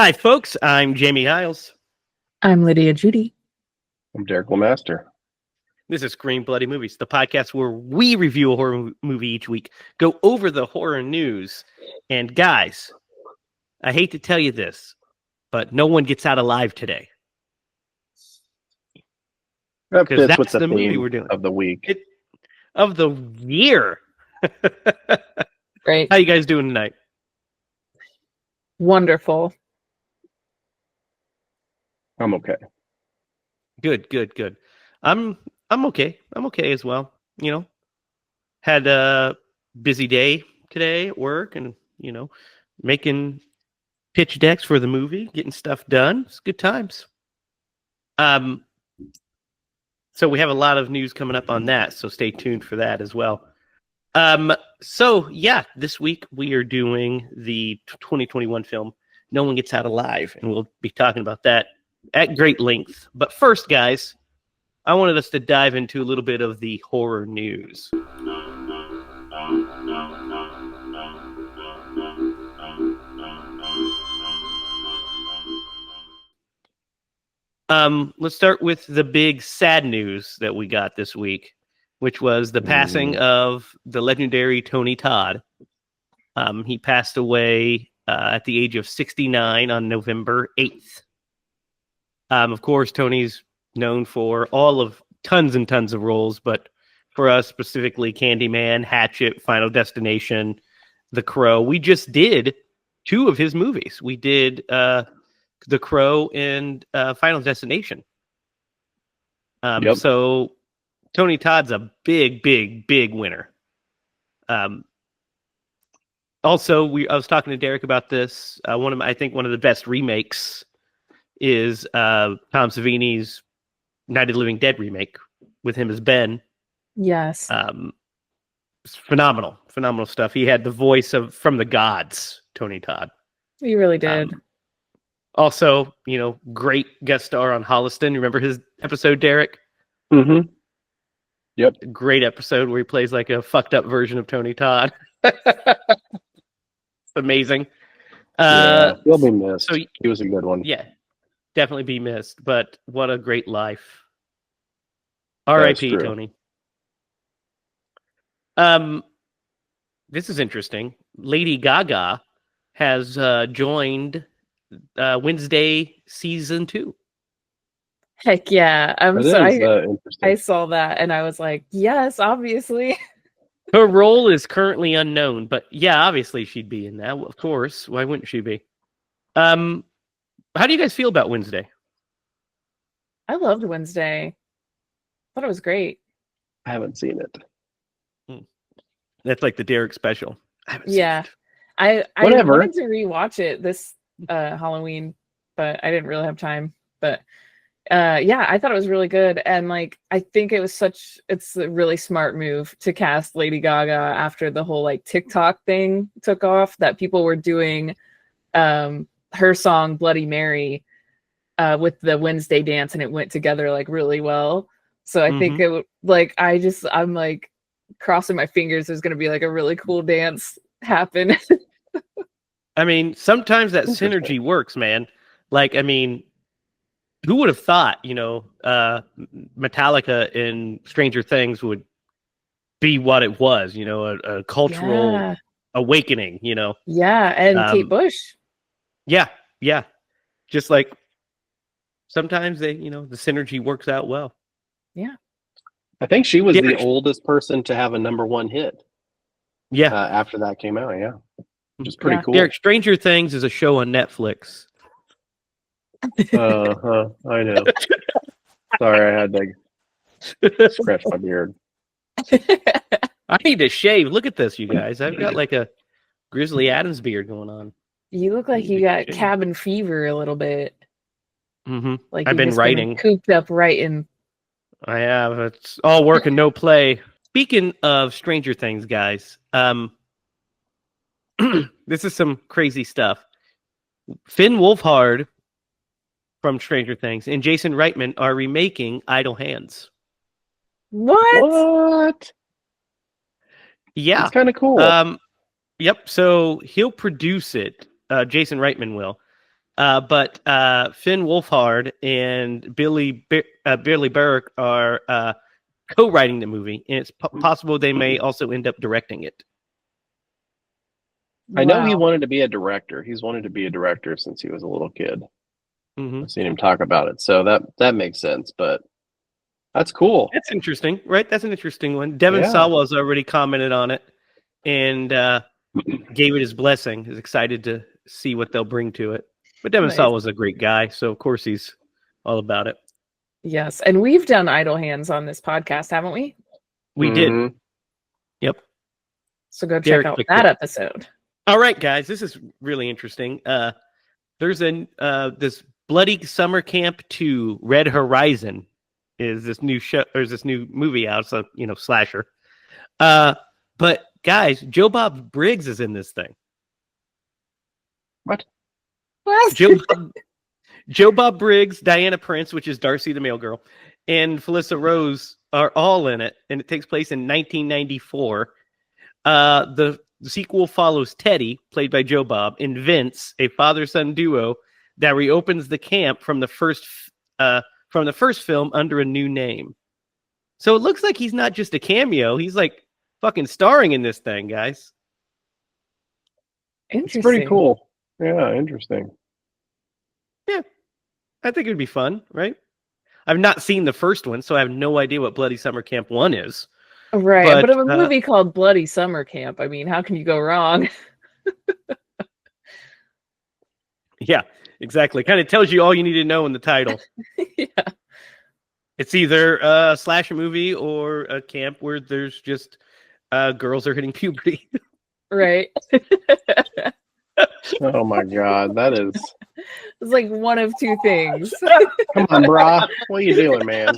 Hi, folks. I'm Jamie Hiles. I'm Lydia Judy. I'm Derek Lemaster. This is Scream Bloody Movies, the podcast where we review a horror movie each week, go over the horror news. And guys, I hate to tell you this, but no one gets out alive today. That fits that's with the the movie theme we're doing. of the week. Of the year. Great. How you guys doing tonight? Wonderful. I'm okay. Good. I'm okay. I'm okay as well. You know, had a busy day today at work and, making pitch decks for the movie, getting stuff done. It's good times. So we have a lot of news coming up on that, so stay tuned for that as well. This week we are doing the 2021 film No One Gets Out Alive, and we'll be talking about that at great length. But first, guys, I wanted us to dive into a little bit of the horror news. Let's start with the big sad news that we got this week, which was the passing of the legendary Tony Todd. He passed away at the age of 69 on November 8th. Of course, Tony's known for tons and tons of roles, but for us specifically, Candyman, Hatchet, Final Destination, The Crow. We just did 2 of his movies. We did The Crow and Final Destination. So Tony Todd's a big winner. Also, I was talking to Derek about this. I think one of the best remakes is Tom Savini's Night of the Living Dead remake with him as Ben. Yes. Phenomenal stuff. He had the voice from the gods, Tony Todd. He really did. Also, great guest star on Holliston. Remember his episode, Derek? Mm-hmm. Yep. Great episode where he plays like a fucked up version of Tony Todd. It's amazing. He'll be missed. So, he was a good one. Yeah, definitely be missed. But what a great life. R.I.P. Tony. This is interesting. Lady Gaga has joined Wednesday season 2. Heck yeah. I I saw that and I was like, yes, obviously. Her role is currently unknown, but yeah, obviously she'd be in that. Of course. Why wouldn't she be? How do you guys feel about Wednesday? I loved Wednesday. Thought it was great. I haven't seen it. That's like the Derek special. I haven't seen it. I wanted to rewatch it this Halloween, but I didn't really have time. But I thought it was really good, and I think it's a really smart move to cast Lady Gaga after the whole TikTok thing took off, that people were doing her song Bloody Mary with the Wednesday dance, and it went together really well. So I think I'm crossing my fingers there's going to be a really cool dance happen. I mean, sometimes that synergy works, man. Who would have thought, Metallica in Stranger Things would be what it was, a cultural awakening, Yeah, and Kate Bush. Yeah. Just sometimes the synergy works out well. Yeah. I think she was the oldest person to have a #1 hit. Yeah. After that came out, which is pretty cool. Derek, Stranger Things is a show on Netflix. I know. Sorry, I had to scratch my beard. I need to shave. Look at this, you guys. I've got a Grizzly Adams beard going on. You look like you got cabin fever a little bit. Mm-hmm. I've been writing. Cooped up writing. I have. It's all work and no play. Speaking of Stranger Things, guys, this is some crazy stuff. Finn Wolfhard from Stranger Things and Jason Reitman are remaking Idle Hands. What? Yeah. It's kind of cool. Yep. So he'll produce it. Jason Reitman will. But Finn Wolfhard and Billy Burke are co-writing the movie, and it's possible they may also end up directing it. I know he wanted to be a director. He's wanted to be a director since he was a little kid. Mm-hmm. I've seen him talk about it, so that makes sense. But that's cool. That's interesting, right? That's an interesting one. Devin Sawa's already commented on it and gave it his blessing. He's excited to see what they'll bring to it. But Devin Sawa's a great guy, so of course he's all about it. Yes, and we've done Idle Hands on this podcast, haven't we? We did. Yep. So go check out that episode. All right, guys, this is really interesting. There's this Bloody Summer Camp 2 Red Horizon is this new show, or is this new movie out? So, slasher. But guys, Joe Bob Briggs is in this thing. What? Joe Bob Briggs, Diana Prince, which is Darcy the Mail Girl, and Felissa Rose are all in it, and it takes place in 1994. The sequel follows Teddy, played by Joe Bob, and Vince, a father-son duo that reopens the camp from the first film under a new name. So it looks like he's not just a cameo; he's like fucking starring in this thing, guys. Interesting. It's pretty cool. Yeah, interesting. Yeah, I think it'd be fun, right? I've not seen the first one, so I have no idea what Bloody Summer Camp 1 is. Right, but of a movie called Bloody Summer Camp, I mean, how can you go wrong? Yeah, exactly. Kind of tells you all you need to know in the title. Yeah. It's either a slasher movie or a camp where there's just girls are hitting puberty. Right. Oh my God, that is... It's like one of two things. Come on, brah. What are you doing, man?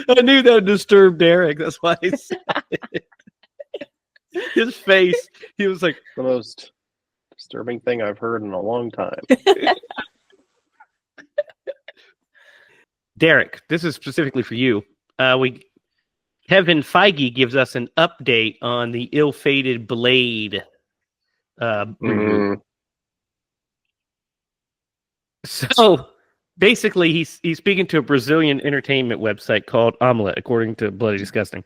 I knew that would disturb Derek. That's why I said it. His face, he was like... The most disturbing thing I've heard in a long time. Derek, this is specifically for you. Kevin Feige gives us an update on the ill-fated Blade reboot. So basically, he's speaking to a Brazilian entertainment website called Omelette, according to Bloody Disgusting.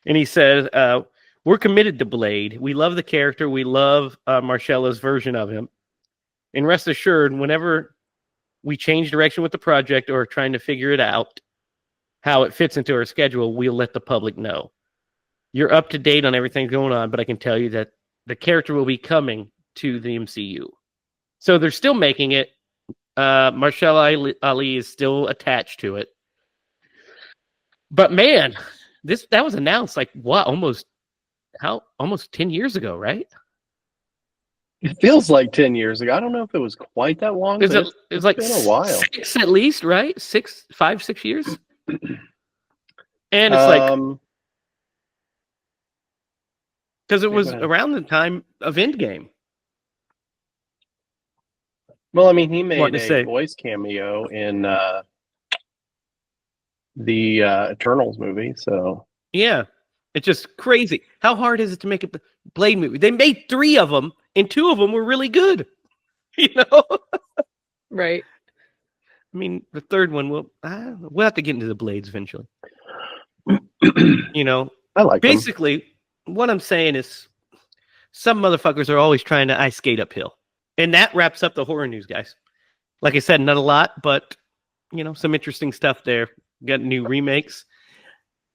And he says, we're committed to Blade. We love the character. We love Marcella's version of him. And rest assured, whenever we change direction with the project or trying to figure it out, how it fits into our schedule, we'll let the public know. You're up to date on everything going on, but I can tell you that the character will be coming to the MCU. So they're still making it. Marcella Ali is still attached to it. But man, that was announced like what? Almost 10 years ago, right? It feels like 10 years ago. I don't know if it was quite that long. It's like been a while. 6 at least, right? 5-6 years. And it's like, because it was around the time of Endgame. Well, I mean, he made a voice cameo in the Eternals movie, so... Yeah, it's just crazy. How hard is it to make a Blade movie? They made 3 of them, and 2 of them were really good. Right. I mean, the third one, we'll have to get into the Blades eventually. I like basically, what I'm saying is some motherfuckers are always trying to ice skate uphill. And that wraps up the horror news, guys. Like I said, not a lot, but, some interesting stuff there. Got new remakes.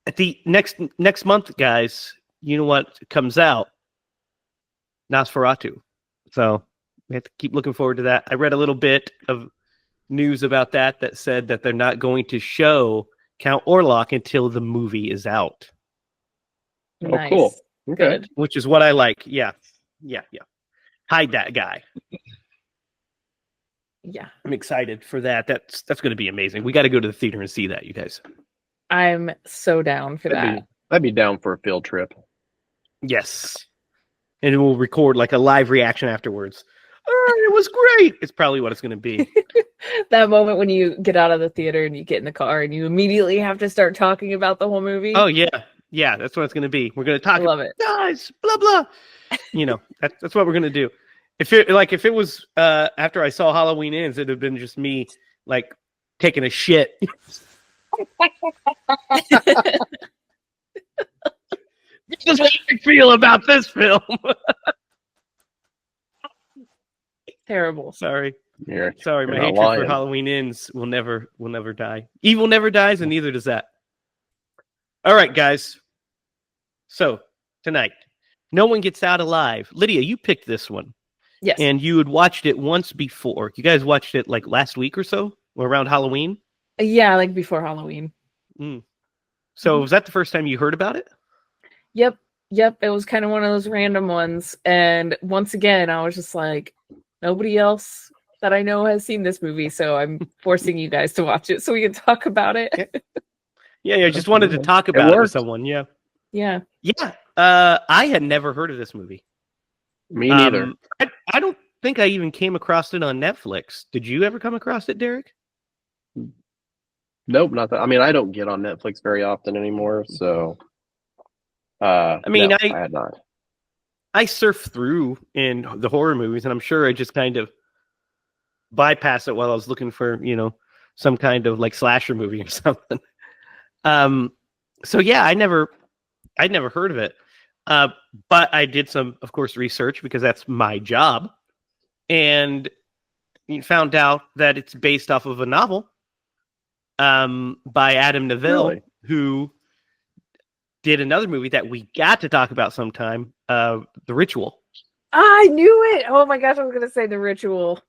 At the next month, guys, you know what comes out? Nosferatu. So we have to keep looking forward to that. I read a little bit of news about that said that they're not going to show Count Orlok until the movie is out. Nice. Oh, cool. Okay. Good. Which is what I like. Yeah. Hide that guy. Yeah. I'm excited for that. That's going to be amazing. We got to go to the theater and see that, you guys. I'm so down for that. I'd be down for a field trip. Yes. And we'll record like a live reaction afterwards. It was great. It's probably what it's going to be. That moment when you get out of the theater and you get in the car and you immediately have to start talking about the whole movie. Oh, yeah. Yeah, that's what it's going to be. We're going to talk I love it. Guys, blah, blah. That's what we're going to do. If it was after I saw Halloween Ends, it'd have been just me like taking a shit. This is what I feel about this film. Terrible. Sorry. You're My not hatred lying. for Halloween Ends will never die. Evil never dies, and neither does that. All right, guys. So tonight, No One Gets Out Alive. Lydia, you picked this one. Yes. And you had watched it once before. You guys watched it like last week or so, or around Halloween? Yeah, like before Halloween. So was that the first time you heard about it? Yep. It was kind of one of those random ones. And once again, I was just like, nobody else that I know has seen this movie, so I'm forcing you guys to watch it so we can talk about it. Yeah, I just wanted to talk about it with someone. Yeah. I had never heard of this movie. Me neither. I don't think I even came across it on Netflix. Did you ever come across it, Derek? Nope, not that. I mean, I don't get on Netflix very often anymore, so. I had not. I surf through in the horror movies, and I'm sure I just kind of bypassed it while I was looking for, some kind of like slasher movie or something. So yeah, I'd never heard of it. But I did some, of course, research because that's my job, and found out that it's based off of a novel by Adam Neville, who did another movie that we got to talk about sometime, The Ritual. I knew it! Oh my gosh, I was going to say The Ritual.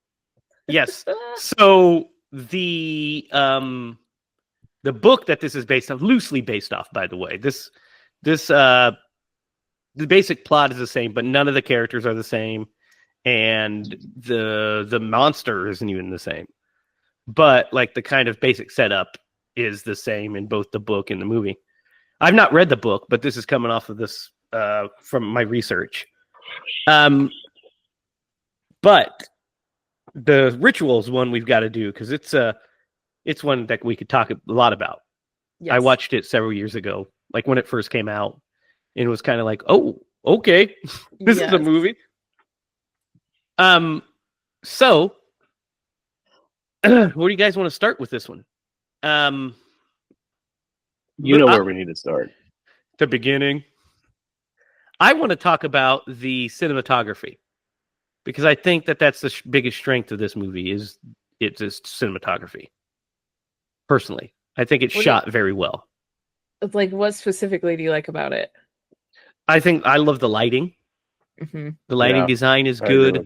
Yes. So the book that this is based on, loosely based off, by the way, the basic plot is the same, but none of the characters are the same, and the monster isn't even the same. But like the kind of basic setup is the same in both the book and the movie. I've not read the book, but this is coming off of this from my research. But the Ritual is one we've got to do because it's one that we could talk a lot about. Yes. I watched it several years ago, like when it first came out. And it was kind of like, oh, okay, this is a movie. So, where do you guys want to start with this one? Where we need to start. The beginning. I want to talk about the cinematography because I think that that's the biggest strength of this movie is its cinematography. Personally, I think it's shot very well. Like, what specifically do you like about it? I think I love the lighting. Mm-hmm. The lighting design is good.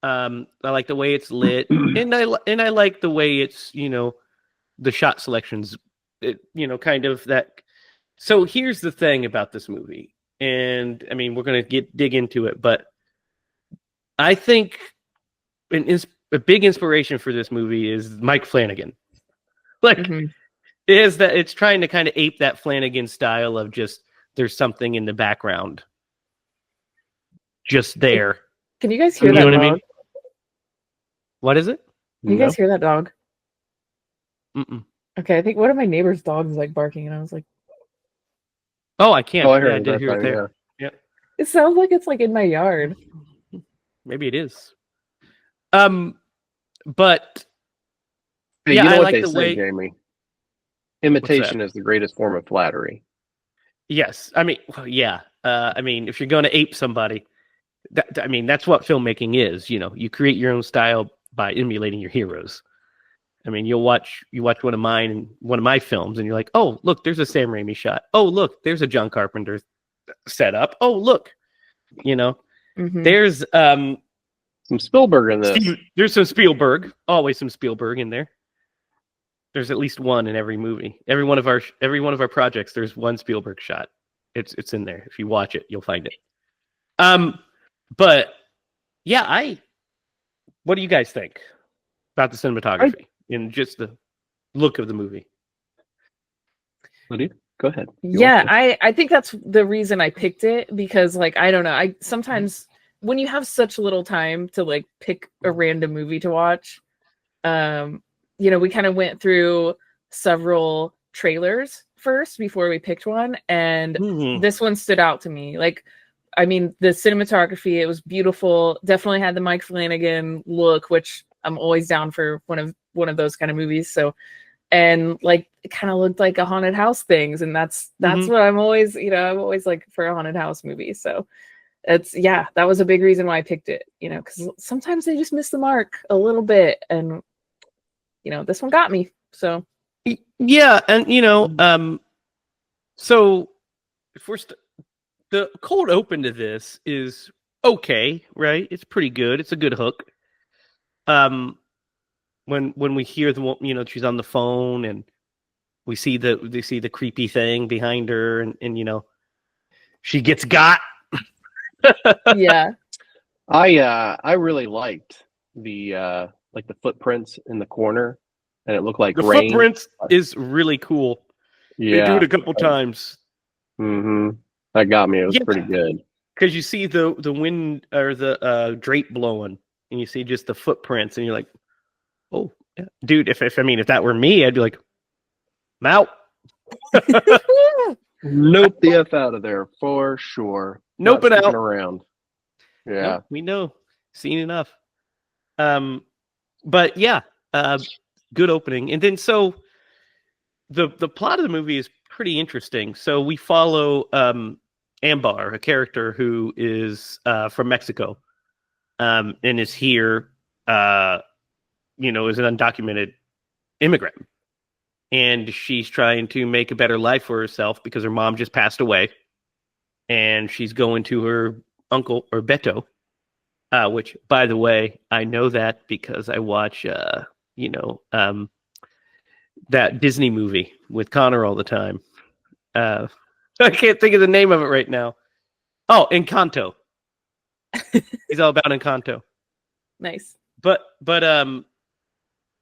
I like the way it's lit, and I like the way it's the shot selections. Kind of that. So here's the thing about this movie, and I mean we're gonna dig into it, but I think a big inspiration for this movie is Mike Flanagan. Like it's trying to kind of ape that Flanagan style of just. There's something in the background just there. Can you guys hear that dog? I mean? What is it? Can you guys hear that dog? Mm-mm. Okay, I think one of my neighbor's dogs is like barking, and I was like, "Oh, I can't." I did hear it there. Yeah. It sounds like it's like in my yard. Maybe it is. But you know what they say, Jamie? Imitation is the greatest form of flattery. Yes, I mean, yeah. I mean, if you're going to ape somebody, that's what filmmaking is. You create your own style by emulating your heroes. I mean, you watch one of my films, and you're like, oh, look, there's a Sam Raimi shot. Oh, look, there's a John Carpenter setup. Oh, look, there's some Spielberg in this. There's some Spielberg. Always some Spielberg in there. There's at least one in every movie. Every one of our projects, there's one Spielberg shot. It's in there. If you watch it, you'll find it. But yeah, what do you guys think about the cinematography and just the look of the movie? Lydia, go ahead. Yeah, I think that's the reason I picked it because, like, I don't know. I sometimes when you have such little time to like pick a random movie to watch, we kind of went through several trailers first before we picked one, and this one stood out to me. Like, I mean, the cinematography, it was beautiful. Definitely had the Mike Flanagan look, which I'm always down for one of those kind of movies. So, and like it kind of looked like a haunted house things, and that's what I'm always, I'm always like for a haunted house movie. So that was a big reason why I picked it, because sometimes they just miss the mark a little bit, and this one got me. So yeah, and so if we're the cold open to this is okay, right? It's pretty good. It's a good hook. When we hear she's on the phone and we see the creepy thing behind her, and she gets got. Yeah. I really liked the the footprints in the corner, and it looked like the rain. Footprints is really cool. Yeah, they do it a couple times. That got me. It was pretty good because you see the wind or the drape blowing, and you see just the footprints, and you're like, oh, yeah. Dude, if that were me, I'd be like, I'm out. Nope the F out of there for sure. Nope it out around. Yeah, nope, we know, seen enough. But yeah, good opening, and then so the plot of the movie is pretty interesting. So we follow Ambar, a character who is from Mexico, and is here, is an undocumented immigrant. And she's trying to make a better life for herself because her mom just passed away. And she's going to her uncle, or Beto, which, by the way, I know that because I watch, that Disney movie with Connor all the time. I can't think of the name of it right now. Oh, Encanto. He's all about Encanto. Nice. But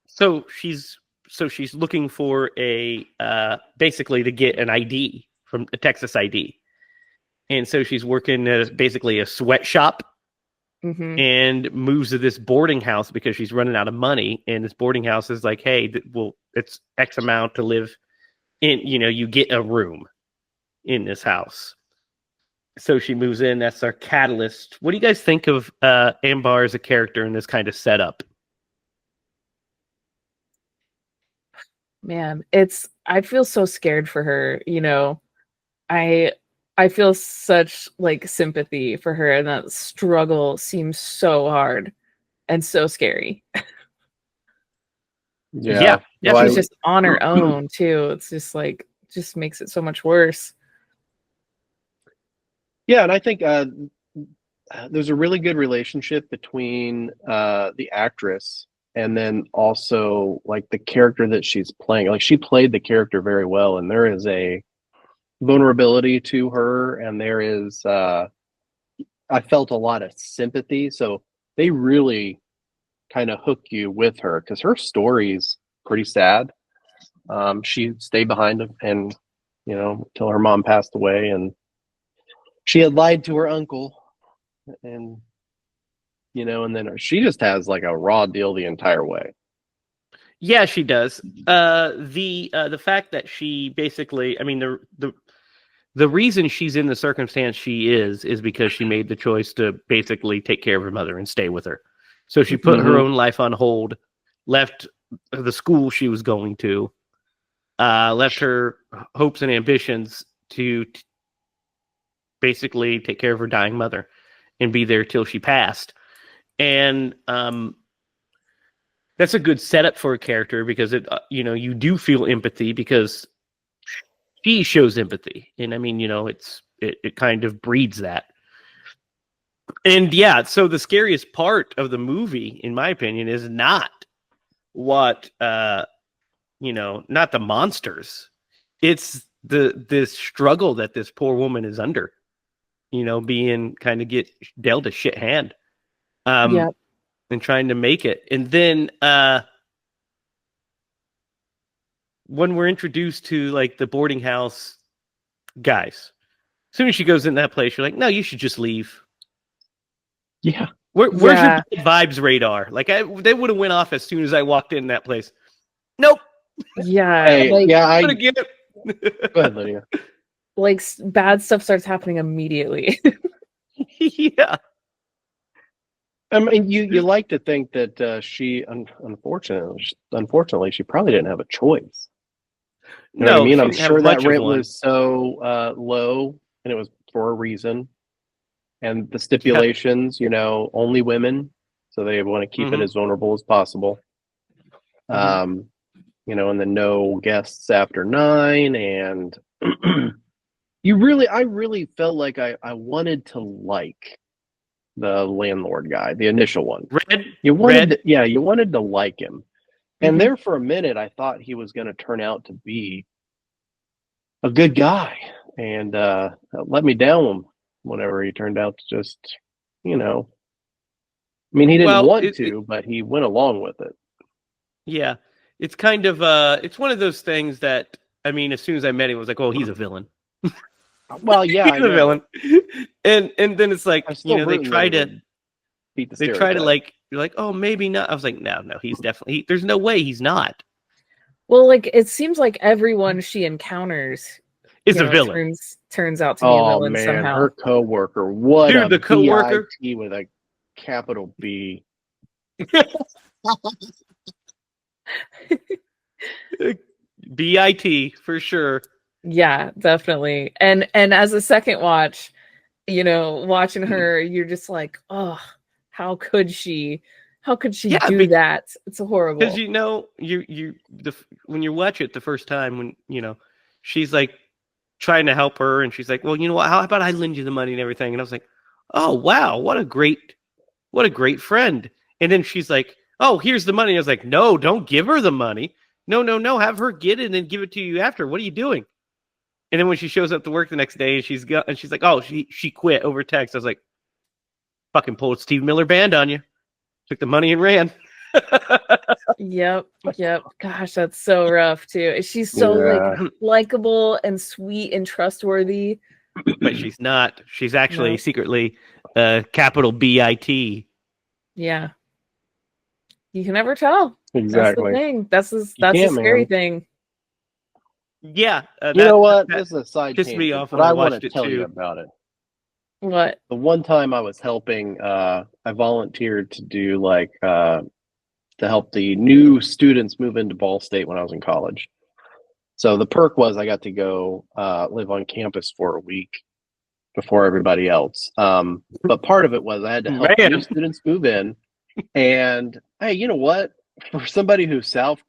so she's looking for a basically to get an ID from a Texas ID, and so she's working at basically a sweatshop, and moves to this boarding house because she's running out of money. And this boarding house is like, hey, it's X amount to live in. You get a room in this house. So she moves in. That's our catalyst. What do you guys think of Ambar as a character in this kind of setup? Man, I feel so scared for her, I feel such like sympathy for her, and that struggle seems so hard and so scary. Yeah. She's just on her own too. It's just makes it so much worse. Yeah, and I think there's a really good relationship between the actress and then also like the character that she's playing. Like she played the character very well, and there is a vulnerability to her, and there is I felt a lot of sympathy. So they really kind of hook you with her because her story's pretty sad. She stayed behind and till her mom passed away, and she had lied to her uncle, and and then she just has like a raw deal the entire way. Yeah, she does. The fact that she basically, I mean, the reason she's in the circumstance she is because she made the choice to basically take care of her mother and stay with her. So she put her own life on hold, left the school she was going to, left her hopes and ambitions to basically take care of her dying mother and be there till she passed. And that's a good setup for a character because it, you do feel empathy because she shows empathy, and I mean, it kind of breeds that. And yeah, so the scariest part of the movie, in my opinion, is not what not the monsters. It's this struggle that this poor woman is under. Being kind of get dealt a shit hand. And trying to make it. And then when we're introduced to like the boarding house guys, as soon as she goes in that place, you're like, no, you should just leave. Yeah. Where's your bad vibes radar? Like they would have went off as soon as I walked in that place. Nope. Yeah. Hey, like, I get it. Go ahead, Lydia. Like bad stuff starts happening immediately. Yeah. I mean, you like to think that she, unfortunately, she probably didn't have a choice. You know what I No, mean? she I'm didn't have sure that much of rent one. was so low, and it was for a reason. And the Yeah. stipulations, only women, so they want to keep it as vulnerable as possible. And then no guests after 9, and I really felt like I wanted to like the landlord guy, the initial one. You wanted to like him. And there for a minute, I thought he was going to turn out to be a good guy, and let me down whenever he turned out to just, I mean, he didn't want to, but he went along with it. Yeah. It's kind of it's one of those things that, I mean, as soon as I met him, I was like, oh, he's a villain. Well, yeah, he's a villain. And then it's like, they try to beat the they try to like, you're like, oh, maybe not. I was like, no, he's definitely, there's no way he's not. Well, like, it seems like everyone she encounters is a villain. Turns out to be a villain somehow. Her coworker, what dude, the coworker B-I-T with a capital B. BIT for sure. Yeah, definitely. And as a second watch, watching her, you're just like, oh, how could she do that? It's horrible. Because when you watch it the first time, when she's like trying to help her, and she's like, well, you know what? How about I lend you the money and everything? And I was like, oh wow, what a great friend. And then she's like, oh, here's the money. I was like, no, don't give her the money. No, have her get it and then give it to you after. What are you doing? And then when she shows up to work the next day, and she's like, oh, she quit over text. I was like, fucking pulled Steve Miller Band on you. Took the money and ran. Yep. Gosh, that's so rough too. She's so like likable and sweet and trustworthy. But she's not. She's actually secretly capital BIT. Yeah. You can never tell. Exactly. That's the thing. That's the scary thing. Yeah. You know what? This is a side pissed me off, but I want to tell you about it. What? The one time I was helping, I volunteered to do to help the new students move into Ball State when I was in college. So the perk was I got to go live on campus for a week before everybody else. But part of it was I had to help new students move in. And hey, you know what? For somebody who couch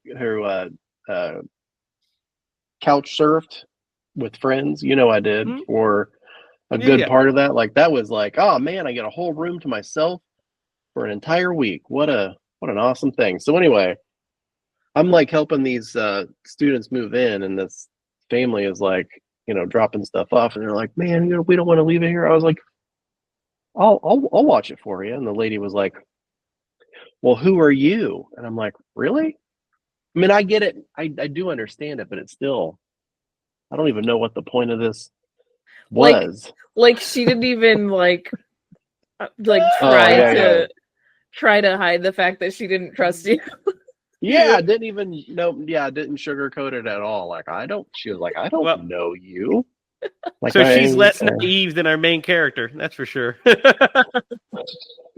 surfed with friends, I did for a good part of that. Like that was like, oh man, I get a whole room to myself for an entire week. What an awesome thing. So anyway, I'm like helping these students move in, and this family is like, dropping stuff off, and they're like, man, we don't want to leave it here. I was like, I'll watch it for you. And the lady was like, well, who are you? And I'm like, really? I mean, I get it. I do understand it, but it's still, I don't even know what the point of this was. Like she didn't even try to hide the fact that she didn't trust you. Yeah, didn't sugarcoat it at all. She was like, I don't know you. So she's less naive than our main character, that's for sure.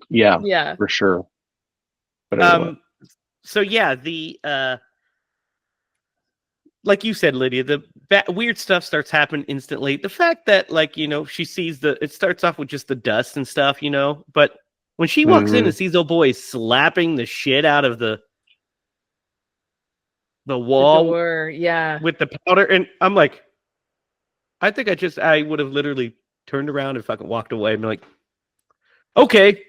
Yeah, for sure. But anyway. So yeah, the like you said, Lydia, the weird stuff starts happening instantly. The fact that she sees it starts off with just the dust and stuff, but when she walks in and sees old boy slapping the shit out of the wall with the powder, and I'm like, I think I would have literally turned around and fucking walked away and be like, okay,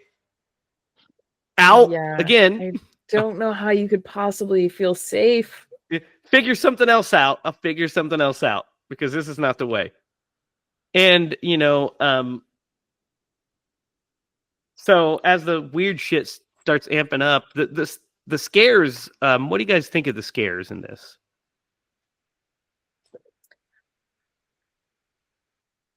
out again. I don't know how you could possibly feel safe. Figure something else out. I'll figure something else out, because this is not the way. And so as the weird shit starts amping up, the scares. What do you guys think of the scares in this?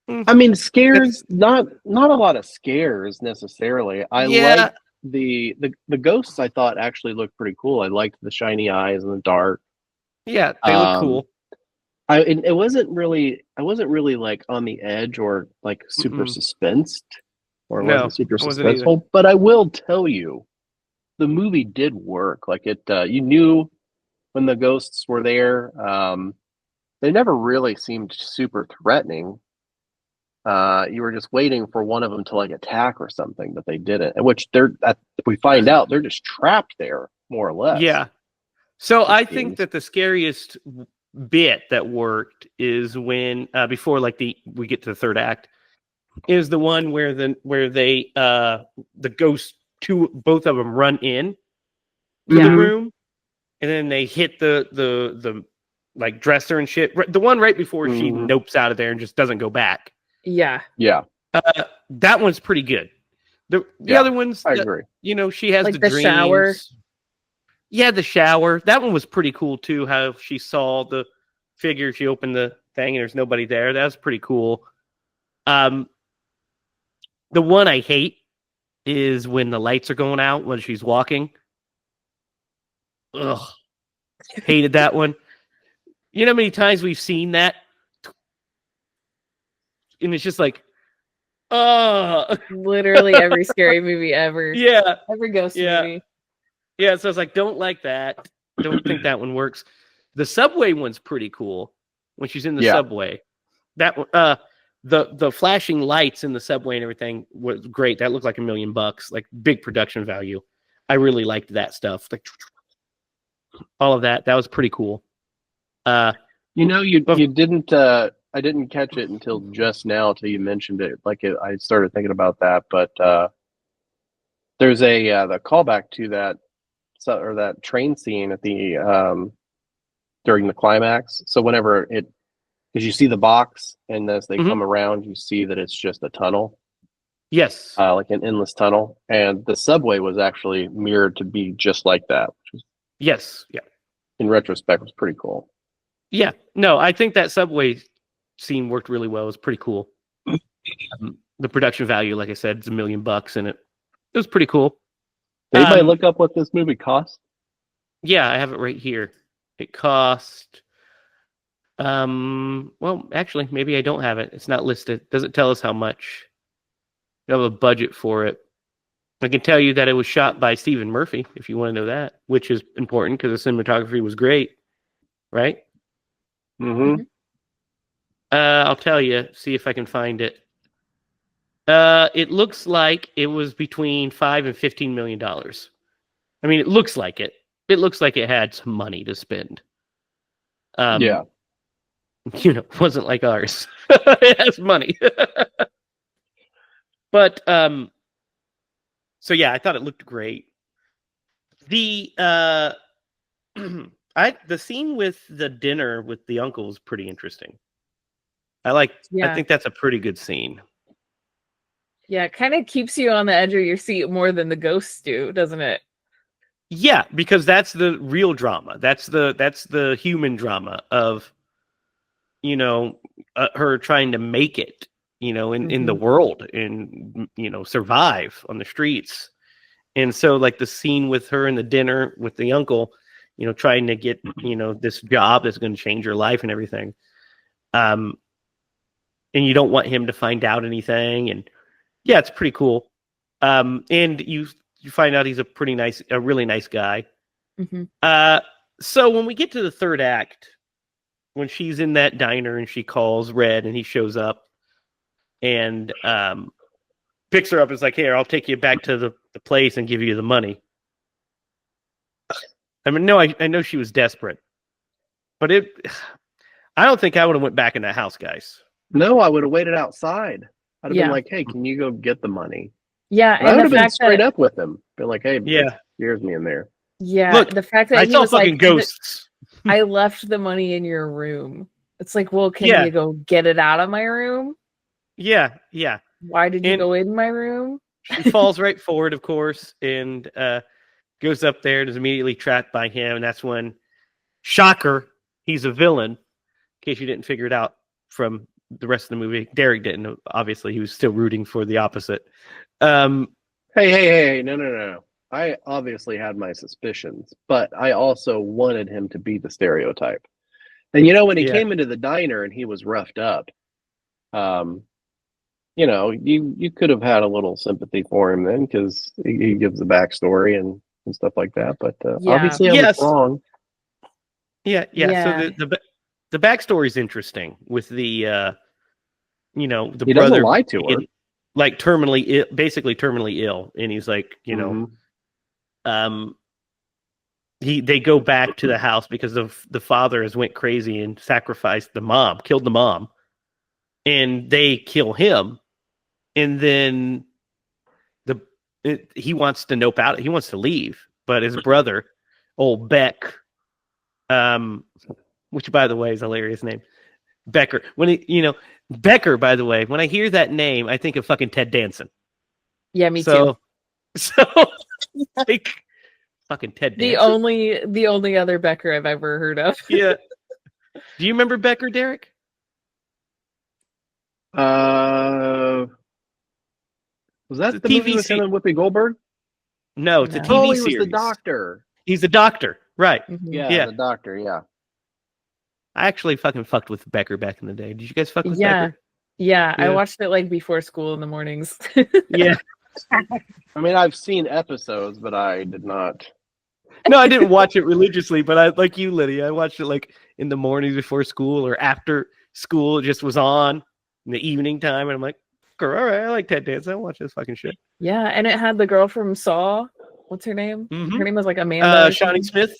I mean, scares, not a lot of scares necessarily. I like the ghosts. I thought actually looked pretty cool. I liked the shiny eyes in the dark. Yeah, they look cool. I wasn't really like on the edge or like super suspensed. or it No, wasn't super I wasn't either. suspenseful. But I will tell you, the movie did work. Like it, you knew when the ghosts were there. They never really seemed super threatening. You were just waiting for one of them to like attack or something, but they didn't. Which we find out they're just trapped there, more or less. Yeah. So I think that the scariest bit that worked is when before like we get to the third act is the one where they the ghosts both of them run in to the room and then they hit the like dresser and shit. The one right before she nopes out of there and just doesn't go back. Yeah. That one's pretty good. The other ones, I agree. You know, she has like the the dreams. shower. Yeah, the shower. That one was pretty cool too. How she saw the figure, she opened the thing, and there's nobody there. That was pretty cool. The one I hate is when the lights are going out when she's walking. Ugh, hated that one. You know how many times we've seen that, and it's just like, literally every scary movie ever. Yeah, every ghost movie. Yeah, so it's like, don't like that. Don't think that one works. The subway one's pretty cool when she's in the subway. That the flashing lights in the subway and everything was great. That looked like $1 million, like big production value. I really liked that stuff. Like all of that. That was pretty cool. You know, you didn't. I didn't catch it until just now, till you mentioned it. I started thinking about that, but there's the callback to that. Or that train scene at the during the climax. So whenever because you see the box, and as they come around, you see that it's just a tunnel. Yes, like an endless tunnel, and the subway was actually mirrored to be just like that. Which was, in retrospect, was pretty cool. Yeah, no, I think that subway scene worked really well. It was pretty cool. The production value, like I said, it's $1 million, and it was pretty cool. Anybody look up what this movie cost? Yeah, I have it right here. It cost well, actually, maybe I don't have it. It's not listed. It doesn't tell us how much. We have a budget for it. I can tell you that it was shot by Stephen Murphy, if you want to know that, which is important because the cinematography was great, right? I'll tell you, see if I can find it. It looks like it was between $5 and $15 million. I mean, it looks like it. It looks like it had some money to spend. You know, it wasn't like ours. It has money. But so yeah, I thought it looked great. The the scene with the dinner with the uncle was pretty interesting. I think that's a pretty good scene. Yeah, it kind of keeps you on the edge of your seat more than the ghosts do, doesn't it? Yeah, because that's the real drama. That's the human drama of, you know, her trying to make it, you know, in the world, and, you know, survive on the streets. And so like the scene with her in the dinner with the uncle, you know, trying to get, you know, this job that's going to change her life and everything. And you don't want him to find out anything. And yeah, it's pretty cool. And you find out he's a really nice guy. So when we get to the third act, when she's in that diner and she calls Red and he shows up and picks her up, and is like, "Here, I'll take you back to the place and give you the money." I mean, no, I know she was desperate, but I don't think I would have went back in that house, guys. No, I would have waited outside. I'd have been like, "Hey, can you go get the money?" Yeah, and I would have been straight up with him. Been like, "Hey, yeah, here's me in there." Yeah, look, the fact that I he saw was fucking like, ghosts. I left the money in your room. It's like, well, can you go get it out of my room? Yeah. Why did you go in my room? She falls right forward, of course, and goes up there and is immediately trapped by him. And that's when, shocker, he's a villain. In case you didn't figure it out from the rest of the movie. Derek didn't. Obviously, he was still rooting for the opposite. Hey, no. I obviously had my suspicions, but I also wanted him to be the stereotype. And you know, when he came into the diner and he was roughed up, you could have had a little sympathy for him then, because he gives the backstory and stuff like that. But obviously, I was Yes. wrong. Yeah. So Yeah. the backstory is interesting with the the He brother doesn't lie to her. like terminally ill, basically terminally ill, and he's like, they go back to the house because of the father has went crazy and sacrificed the mom, killed the mom, and they kill him, and then he wants to nope out, he wants to leave, but his brother, old Beck, which by the way is a hilarious name, Becker. When Becker, by the way, when I hear that name, I think of fucking Ted Danson. Yeah, me too. So like fucking Ted Danson. The only other Becker I've ever heard of. Yeah. Do you remember Becker, Derek? Was that the movie with him and Whoopi Goldberg? No, it's a TV he series. Was the doctor. He's the doctor, right? Mm-hmm. Yeah, the doctor. Yeah. I actually fucking fucked with Becker back in the day. Did you guys fuck with Becker? Yeah, I watched it like before school in the mornings. Yeah. I mean, I've seen episodes, but I did not. No, I didn't watch it religiously, but I, like you, Lydia, I watched it like in the mornings before school or after school. It just was on in the evening time, and I'm like, all right, I like Ted Danson. I watch this fucking shit. Yeah, and it had the girl from Saw. What's her name? Mm-hmm. Her name was like Amanda. Shawnee Smith.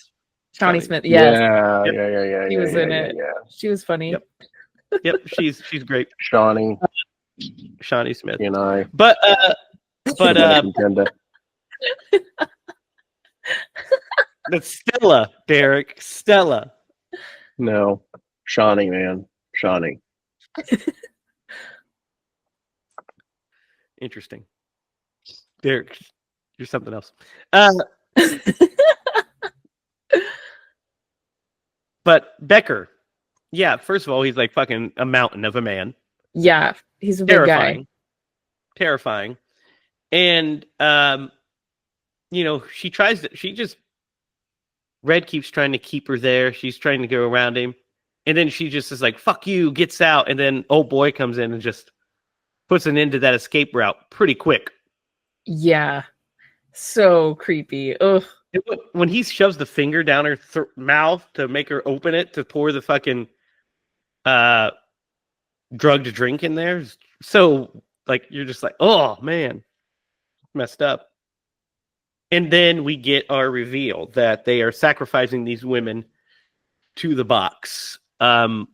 Shawnee Smith. Yes. Yeah. She was in it. Yeah. She was funny. Yep. She's great. Shawnee Smith. And I. But that's Stella, Derek. Stella. No, Shawnee, man. Shawnee. Interesting. Derek, you're something else. But Becker, yeah, first of all, he's like fucking a mountain of a man. Yeah, he's a big guy. Terrifying. And Red keeps trying to keep her there. She's trying to go around him. And then she just is like, fuck you, gets out. And then old boy comes in and just puts an end to that escape route pretty quick. Yeah. So creepy. Ugh. When he shoves the finger down her mouth to make her open it to pour the fucking drugged drink in there. So, like, you're just like, oh, man. Messed up. And then we get our reveal that they are sacrificing these women to the box. And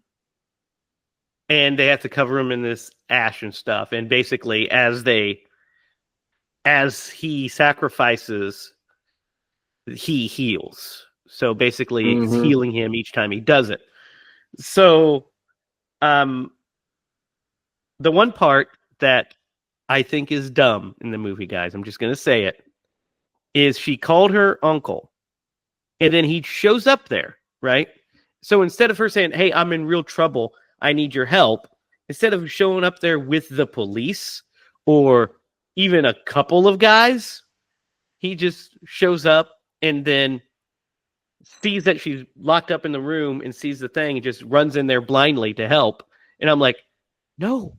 they have to cover them in this ash and stuff. And basically, as he sacrifices, he heals. So basically, it's healing him each time he does it. So, the one part that I think is dumb in the movie, guys, I'm just going to say it, is she called her uncle, and then he shows up there, right? So instead of her saying, hey, I'm in real trouble, I need your help, instead of showing up there with the police or even a couple of guys, he just shows up and then sees that she's locked up in the room and sees the thing and just runs in there blindly to help. And I'm like, no,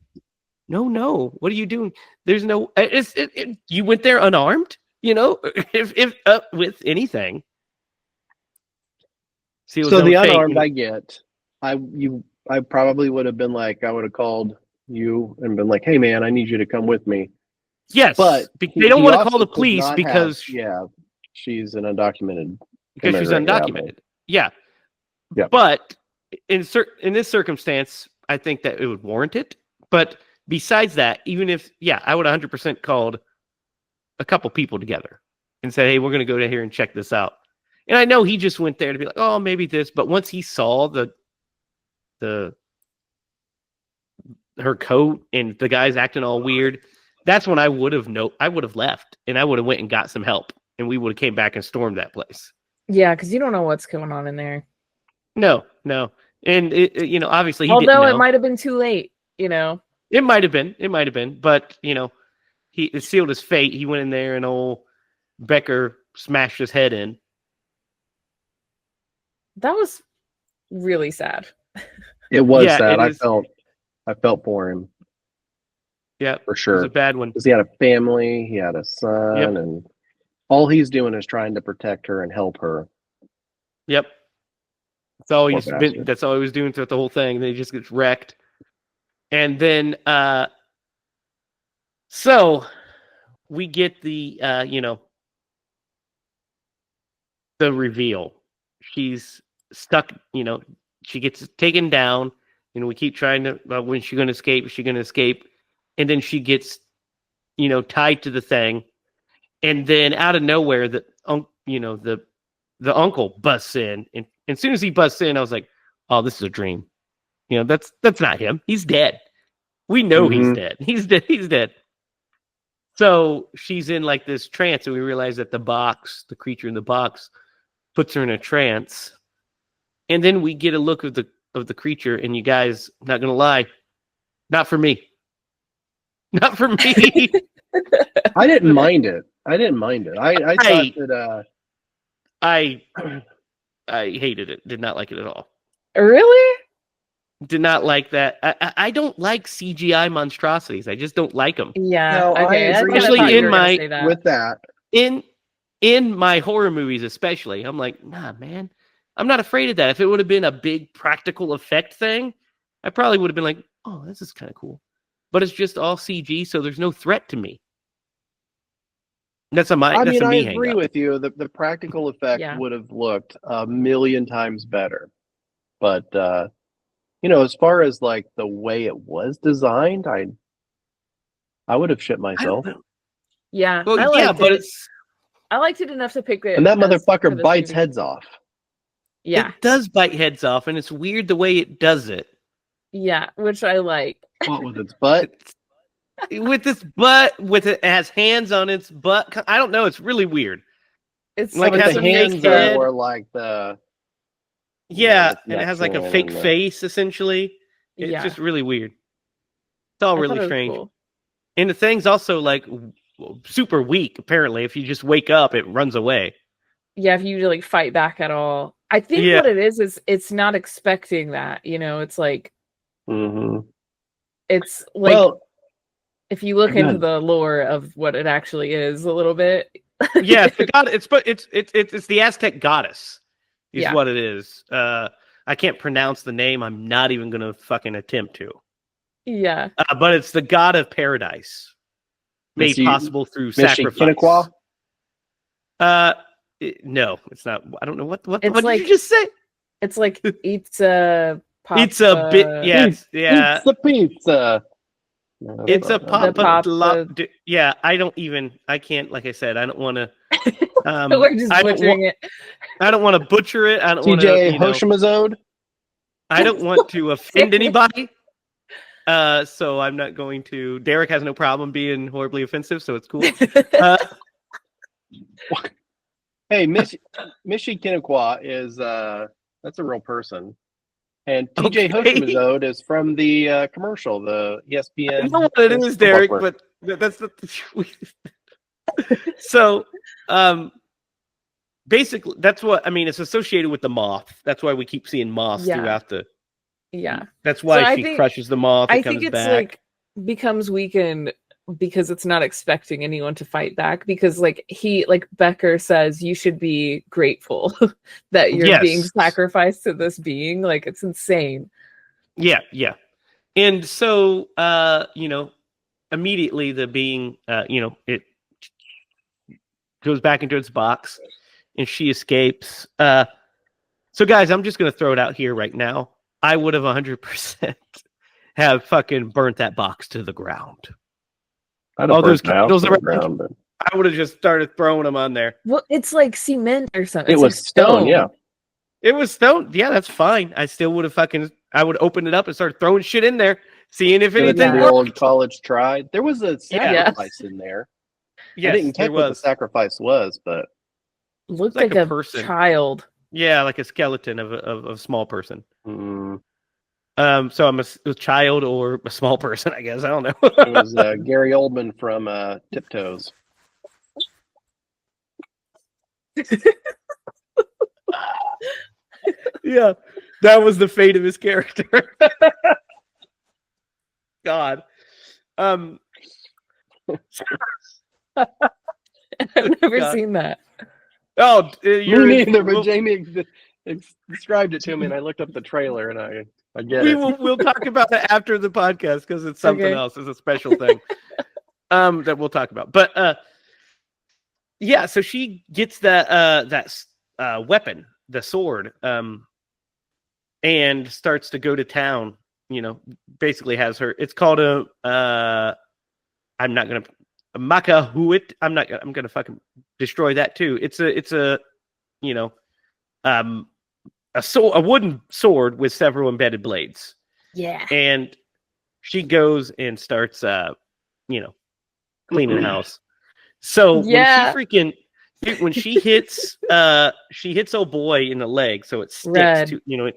what are you doing? There's no, you went there unarmed, if with anything. See, so the unarmed I get. I probably would have been like, I would have called you and been like, hey man, I need you to come with me. Yes, but they don't want to call the police because she's an undocumented. Because she's undocumented. Yeah. But in this circumstance, I think that it would warrant it. But besides that, even if, I would 100% called a couple people together and said, hey, we're going to go down here and check this out. And I know he just went there to be like, oh, maybe this. But once he saw her coat and the guy's acting all weird, that's when I would have left and I would have went and got some help and we would have came back and stormed that place. Yeah, because you don't know what's going on in there. No. And, obviously he didn't know. It might have been too late, It might have been. But, he sealed his fate. He went in there and old Becker smashed his head in. That was really sad. It was sad. I felt for him. Yeah, for it was sure. a bad one. Because he had a family, he had a son, and all he's doing is trying to protect her and help her. Yep. That's all Poor he's been. bastard. That's all he was doing throughout the whole thing. And then he just gets wrecked. And then, so we get the, the reveal. She's stuck. She gets taken down. We keep trying to. When she's going to escape? Is she going to escape? And then she gets, tied to the thing. And then out of nowhere, the uncle busts in, and as soon as he busts in, I was like, "Oh, this is a dream." That's not him. He's dead. We know he's dead. He's dead. He's dead. So she's in like this trance, and we realize that the creature in the box, puts her in a trance. And then we get a look of the creature, and you guys, not gonna lie, not for me. Not for me. I didn't mind it. I thought that I hated it. Did not like it at all. Really? Did not like that. I don't like CGI monstrosities. I just don't like them. Yeah. No, Okay. I agree. Especially with that. In my horror movies, especially, I'm like, nah, man, I'm not afraid of that. If it would have been a big practical effect thing, I probably would have been like, oh, this is kind of cool. But it's just all CG, so there's no threat to me. That's I agree hang-up. with you. The practical effect would have looked a million times better. But as far as like the way it was designed, I would have shit myself. Yeah. Well, I liked it enough to pick it. And that motherfucker bites heads off. Yeah. It does bite heads off, and it's weird the way it does it. Yeah, which I like. What, with its butt? With its butt, it has hands on its butt. I don't know. It's really weird. It's like the has a hands fake head. Or like the and it has like a fake face essentially. It's just really weird. It's all really strange. Cool. And the thing's also like super weak. Apparently, if you just wake up, it runs away. Yeah, if you like fight back at all. I think what it is it's not expecting that. It's like. It's like if you look into the lore of what it actually is a little bit. Yeah, it's the god. It's the Aztec goddess. Is what it is. I can't pronounce the name. I'm not even gonna fucking attempt to. Yeah. But it's the god of paradise, made possible through sacrifice. No, it's not. I don't know what did you just say? It's like it's a. Papa. It's a bit, yes, yeah. It's a pizza. It's a papa. Yeah, I can't, like I said, I don't want to. We're just butchering it. I don't want to butcher it. I don't want TJ Hoshimazode. I don't want to offend anybody. So I'm not going to. Derek has no problem being horribly offensive, so it's cool. Hey, Mishi Kinnequa is that's a real person. And TJ Hoshimazode is from the commercial, the ESPN. I know what it is, Derek, but that's the. So, basically, that's what I mean. It's associated with the moth. That's why we keep seeing moths throughout the. Yeah, that's why she crushes the moth. I think it's like becomes weakened because it's not expecting anyone to fight back. Because like Becker says, you should be grateful that you're being sacrificed to this being. Like it's insane. Yeah, yeah, and so immediately the being it goes back into its box, and she escapes. So guys, I'm just gonna throw it out here right now. I would have 100% have fucking burnt that box to the ground. All those candles around. I would have just started throwing them on there. Well, it's like cement or something. It was stone, yeah. It was stone. Yeah, that's fine. I still would have I would open it up and start throwing shit in there, seeing if anything worked. The old college tried. There was a sacrifice in there. Yes, I didn't catch what the sacrifice was, but looked like a person. Child. Yeah, like a skeleton of a small person. Mm. So I'm a child or a small person, I guess. I don't know. It was Gary Oldman from Tiptoes. Yeah, that was the fate of his character. God. I've never God. seen that. Oh, Me neither, but Jamie described it to me, and I looked up the trailer, and I get it. We'll talk about it after the podcast because it's something else. It's a special thing that we'll talk about. But yeah, so she gets that weapon, the sword, and starts to go to town. You know, basically has her. It's called I'm not gonna Makahuit. I'm gonna fucking destroy that too. It's a you know a wooden sword with several embedded blades. Yeah. And she goes and starts cleaning the house. So when she hits old boy in the leg, so it sticks to in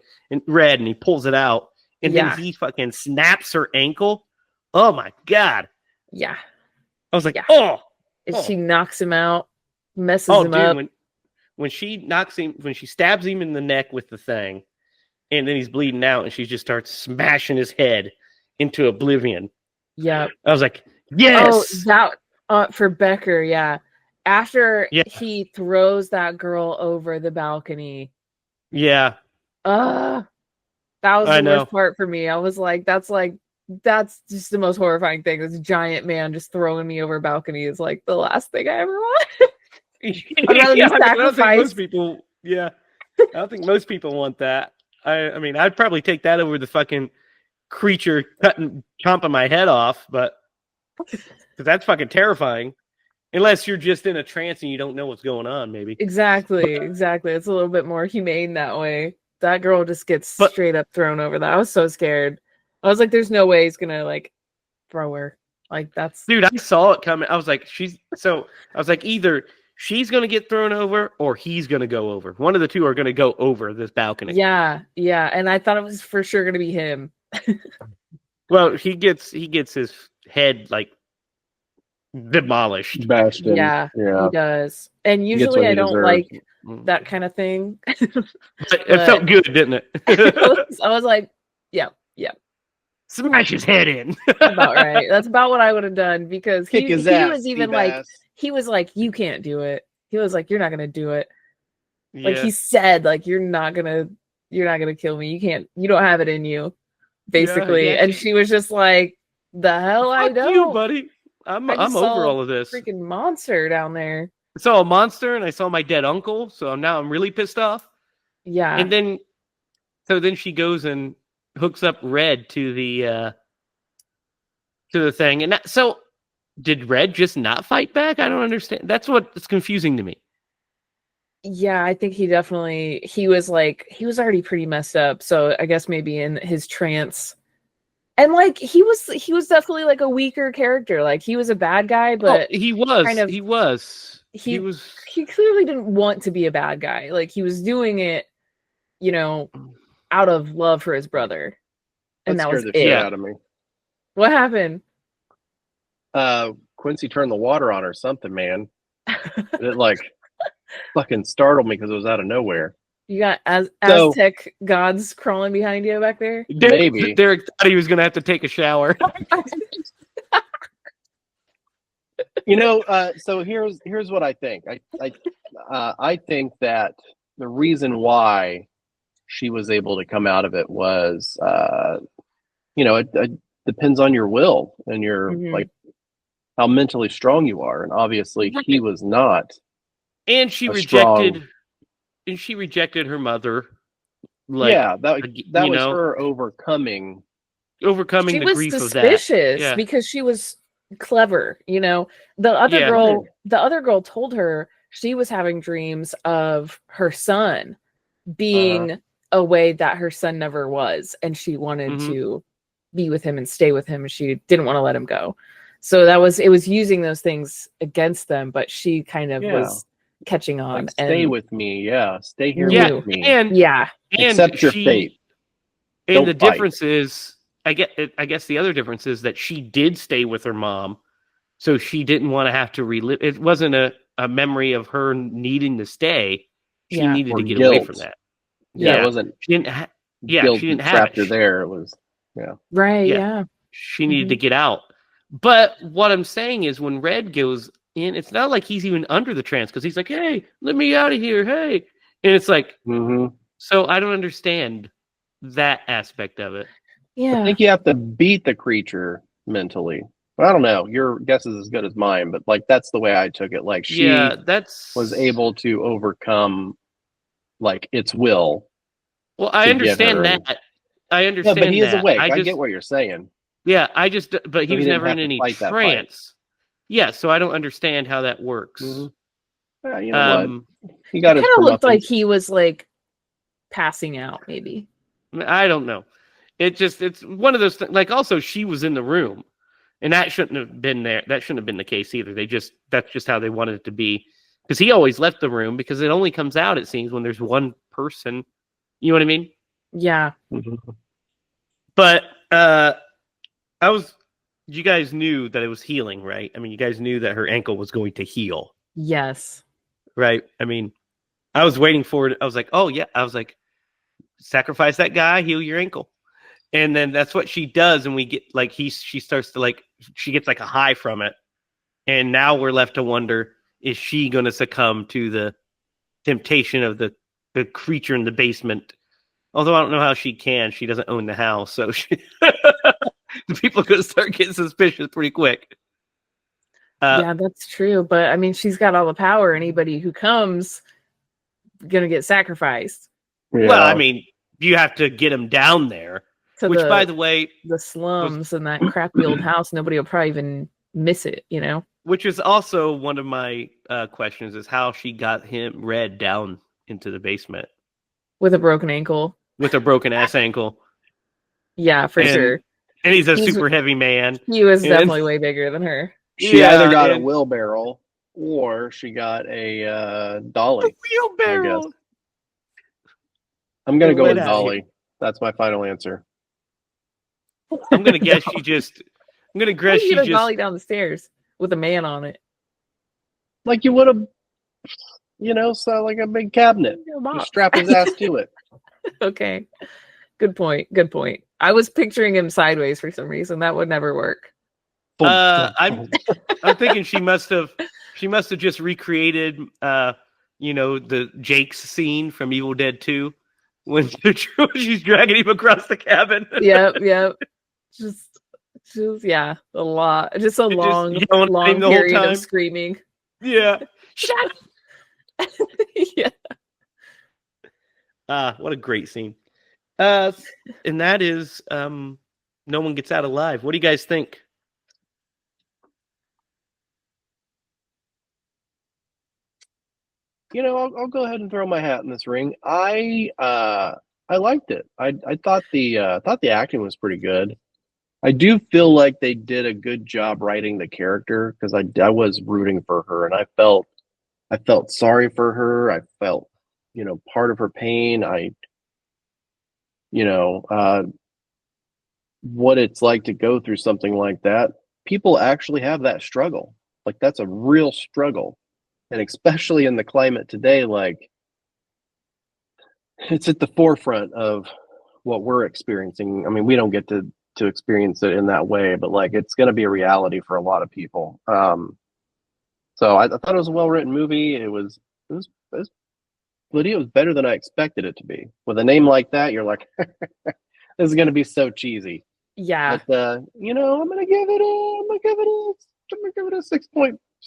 red, and he pulls it out, and then he fucking snaps her ankle. Oh my God. Yeah. I was like, oh. She knocks him out, messes him up. When she stabs him in the neck with the thing, and then he's bleeding out, and she just starts smashing his head into oblivion. Yeah. I was like, yes. Oh, that for Becker, yeah. After he throws that girl over the balcony. Yeah. That was the worst part for me. I was like, that's just the most horrifying thing. This giant man just throwing me over a balcony is like the last thing I ever want. I'd rather be sacrificed. I don't think most people. Yeah, I don't think most people want that. I mean, I'd probably take that over the fucking creature chomping my head off, but because that's fucking terrifying. Unless you're just in a trance and you don't know what's going on, maybe. Exactly. It's a little bit more humane that way. That girl just gets straight up thrown over that. I was so scared. I was like, there's no way he's gonna like throw her. Like that's dude, I saw it coming. I was like, either she's gonna get thrown over or he's gonna go over. One of the two are gonna go over this balcony. Yeah. And I thought it was for sure gonna be him. Well, he gets his head like demolished. Bashed in. Yeah, he does. And usually I don't like that kind of thing. It felt good, didn't it? I was like, yeah. Smash his head in. About right. That's about what I would have done because he was even like, ass. He was like, you can't do it. He was like, you're not gonna do it. Yeah. Like he said, like you're not gonna kill me. You don't have it in you, basically. Yeah. And she was just like, the hell I don't. You, buddy. I'm over all of this. Freaking monster down there. I saw a monster and I saw my dead uncle, so now I'm really pissed off. Yeah. And then she goes and hooks up Red to the thing, and so did Red just not fight back? I don't understand. That's what's confusing to me. Yeah, I think he was already pretty messed up, so I guess maybe in his trance. And like he was definitely like a weaker character. Like he was a bad guy, but he was he clearly didn't want to be a bad guy. Like he was doing it, out of love for his brother. And that was the shit out of me. What happened? Quincy turned the water on or something, man. It like fucking startled me because it was out of nowhere. You got Aztec gods crawling behind you back there? Maybe. Derek thought he was going to have to take a shower. So here's what I think. I think that the reason why she was able to come out of it was, it depends on your will and your like how mentally strong you are, and obviously he was not. And she rejected her mother. Like, that was her overcoming the grief of that. She was suspicious because she was clever. The other girl told her she was having dreams of her son being a way that her son never was, and she wanted to be with him and stay with him, and she didn't want to let him go. So it was using those things against them, but she kind of was catching on. Like, stay with me, stay here with me, and accept your fate. And Don't the fight. difference is, I guess the other difference is that she did stay with her mom, so she didn't want to have to relive. It wasn't a memory of her needing to stay. She needed to get away from that. It wasn't. She didn't. She didn't have trapped her there. It was. Right. Yeah. She needed to get out. But what I'm saying is when Red goes in, it's not like he's even under the trance because he's like, hey, let me out of here. Hey. And it's like, so I don't understand that aspect of it. Yeah. I think you have to beat the creature mentally. I don't know. Your guess is as good as mine, but like that's the way I took it. Like she was able to overcome like its will. Well, I understand that. I understand but he is that. awake. I get what you're saying. Yeah, but he was never in any trance. Yeah, so I don't understand how that works. Yeah, you know what? He got it kind of looked like he was like passing out, maybe. I don't know. It's one of those things. Like, also, she was in the room, and that shouldn't have been there. That shouldn't have been the case either. That's just how they wanted it to be. Because he always left the room because it only comes out, it seems, when there's one person. You know what I mean? Yeah. But you guys knew that it was healing, right? I mean, you guys knew that her ankle was going to heal. Yes. Right? I mean, I was waiting for it. I was like, oh, yeah. I was like, sacrifice that guy, heal your ankle. And then that's what she does. And we get like, she starts to like, she gets like a high from it. And now we're left to wonder, is she going to succumb to the temptation of the creature in the basement? Although I don't know how she can. She doesn't own the house. So the people are going to start getting suspicious pretty quick. Yeah, that's true. But I mean, she's got all the power. Anybody who comes going to get sacrificed. Yeah. Well, I mean, you have to get them down there. Which, by the way, the slums and that crappy old house, nobody will probably even miss it, you know? Which is also one of my questions, is how she got him Red down into the basement. With a broken ankle. With a broken ass ankle. Yeah, for sure. And he's a super heavy man. He was definitely way bigger than her. She either got a wheelbarrow or she got a dolly. A wheelbarrow. I'm going to go with dolly. That's my final answer. I'm going to guess she just... I'm going to guess she just... dolly down the stairs with a man on it. Like you would have, you know, so like a big cabinet. Just strap his ass to it. Okay. Good point. Good point. I was picturing him sideways for some reason. That would never work. I'm thinking she must have just recreated you know, the Jake's scene from Evil Dead 2 when she's dragging him across the cabin. Yep. Just yeah, a lot. Just a long period of screaming. Yeah. Shut up. Yeah. What a great scene. And that is no one gets out alive. What do you guys think? You know, I'll go ahead and throw my hat in this ring. I liked it. I thought the acting was pretty good. I do feel like they did a good job writing the character because I was rooting for her and I felt sorry for her. I felt, you know, part of her pain. What it's like to go through something like that. People actually have that struggle. Like that's a real struggle. And especially in the climate today, like it's at the forefront of what we're experiencing. I mean, we don't get to experience it in that way, but like it's going to be a reality for a lot of people. So I thought it was a well-written movie. It was Lydia, it was better than I expected it to be. With a name like that, you're like, this is going to be so cheesy. Yeah. But you know, I'm gonna give it a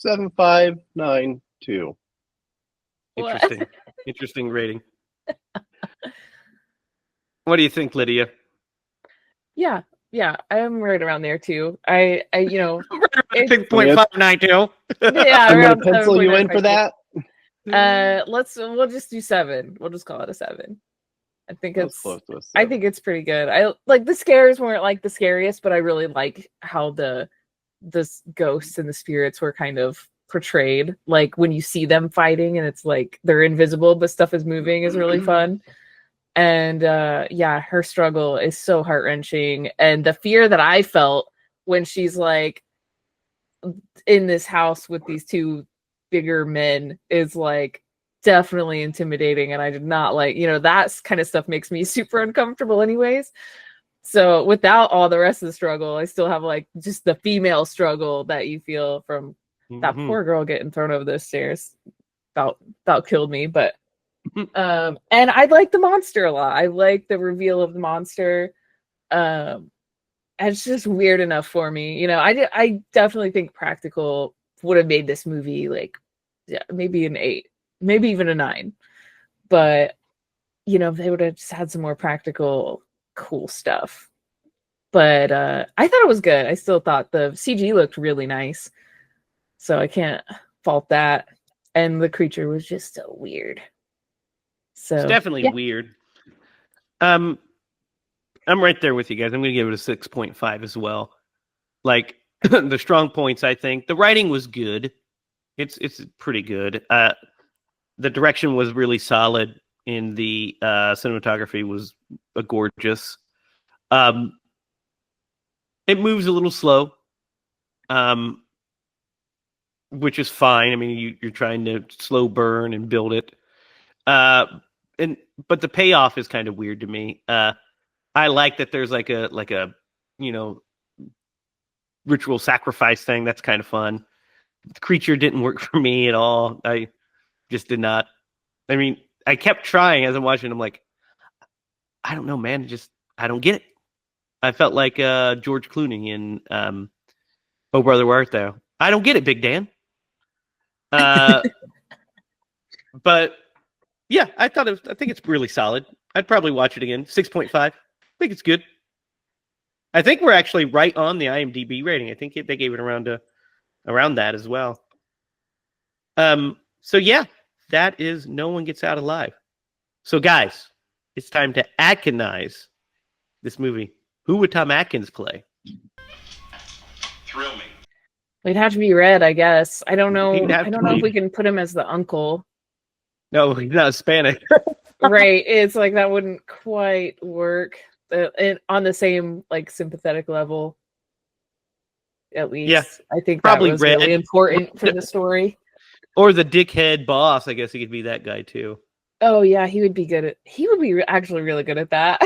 6.7592. Interesting rating. What do you think, Lydia? Yeah, I'm right around there too. I 6.592. Yeah, I'm gonna pencil you in for that. We'll just do 7. We'll just call it a 7. I think it's close to a 7. I think it's pretty good. I like the scares weren't like the scariest, but I really like how the ghosts and the spirits were kind of portrayed. Like when you see them fighting and it's like they're invisible but stuff is moving is really fun. And her struggle is so heart-wrenching. And the fear that I felt when she's like in this house with these two bigger men is like definitely intimidating. And I did not like, that kind of stuff makes me super uncomfortable anyways. So without all the rest of the struggle, I still have like just the female struggle that you feel from that poor girl getting thrown over those stairs. About killed me, but and I like the monster a lot. I like the reveal of the monster. It's just weird enough for me. You know, I definitely think practical would have made this movie like, yeah, maybe an 8, maybe even a 9. But, you know, they would have just had some more practical, cool stuff. But I thought it was good. I still thought the CG looked really nice. So I can't fault that. And the creature was just so weird. So it's definitely weird. I'm right there with you guys. I'm going to give it a 6.5 as well. Like the strong points, I think the writing was good. It's pretty good. The direction was really solid, and the cinematography was gorgeous. It moves a little slow, which is fine. I mean, you're trying to slow burn and build it. But the payoff is kind of weird to me. I like that there's like a you know, ritual sacrifice thing. That's kind of fun. The creature didn't work for me at all. I just did not. I mean, I kept trying as I'm watching. I'm like, I don't know, man. I don't get it. I felt like George Clooney in Oh Brother, Where Art Thou? I don't get it, Big Dan. But yeah, I think it's really solid. I'd probably watch it again. 6.5. I think it's good. I think we're actually right on the IMDb rating. I think they gave it around that as well. So yeah, that is No One Gets Out Alive. So guys, it's time to Atkinize this movie. Who would Tom Atkins play? Thrill me. It'd have to be Red, I guess. I don't know. I don't know if we can put him as the uncle. No, he's not Hispanic. Right. It's like that wouldn't quite work on the same like sympathetic level. At least, yeah, I think probably that was Red. really important for the story. Or the dickhead boss. I guess he could be that guy too. Oh yeah, he would be good at. He would be actually really good at that.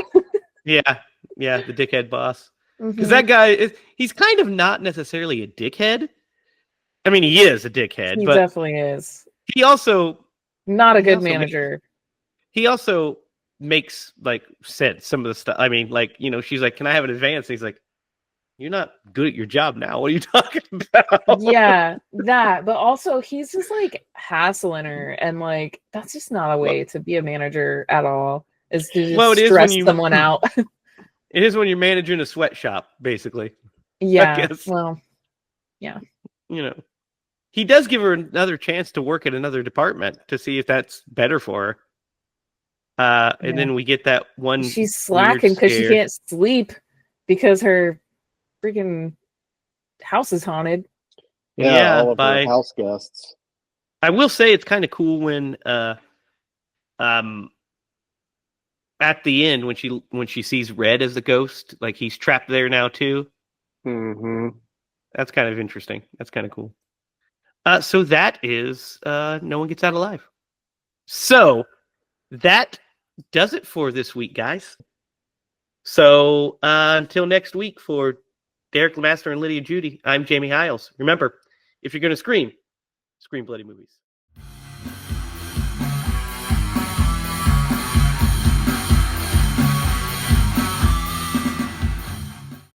Yeah, the dickhead boss. Because that guy he's kind of not necessarily a dickhead. I mean, he is a dickhead. He but definitely is. He also not a good manager. He also makes like sense. Some of the stuff. I mean, like, you know, she's like, "Can I have an advance?" And he's like, "You're not good at your job now. What are you talking about?" Yeah, that. But also, he's just like hassling her, and like that's just not a way to be a manager at all. Is to just stress someone out. It is when you're managing a sweatshop, basically. Yeah. Well, yeah. You know, he does give her another chance to work at another department to see if that's better for her. And then we get that one. She's slacking because she can't sleep because her freaking house is haunted. Yeah, all of her house guests. I will say it's kind of cool when at the end when she sees Red as the ghost, like he's trapped there now too. Mm-hmm. That's kind of interesting. That's kind of cool. So that is No One Gets Out Alive. So that does it for this week, guys. So until next week, for Derek Lemaster and Lydia Judy, I'm Jamie Hiles. Remember, if you're going to scream bloody movies.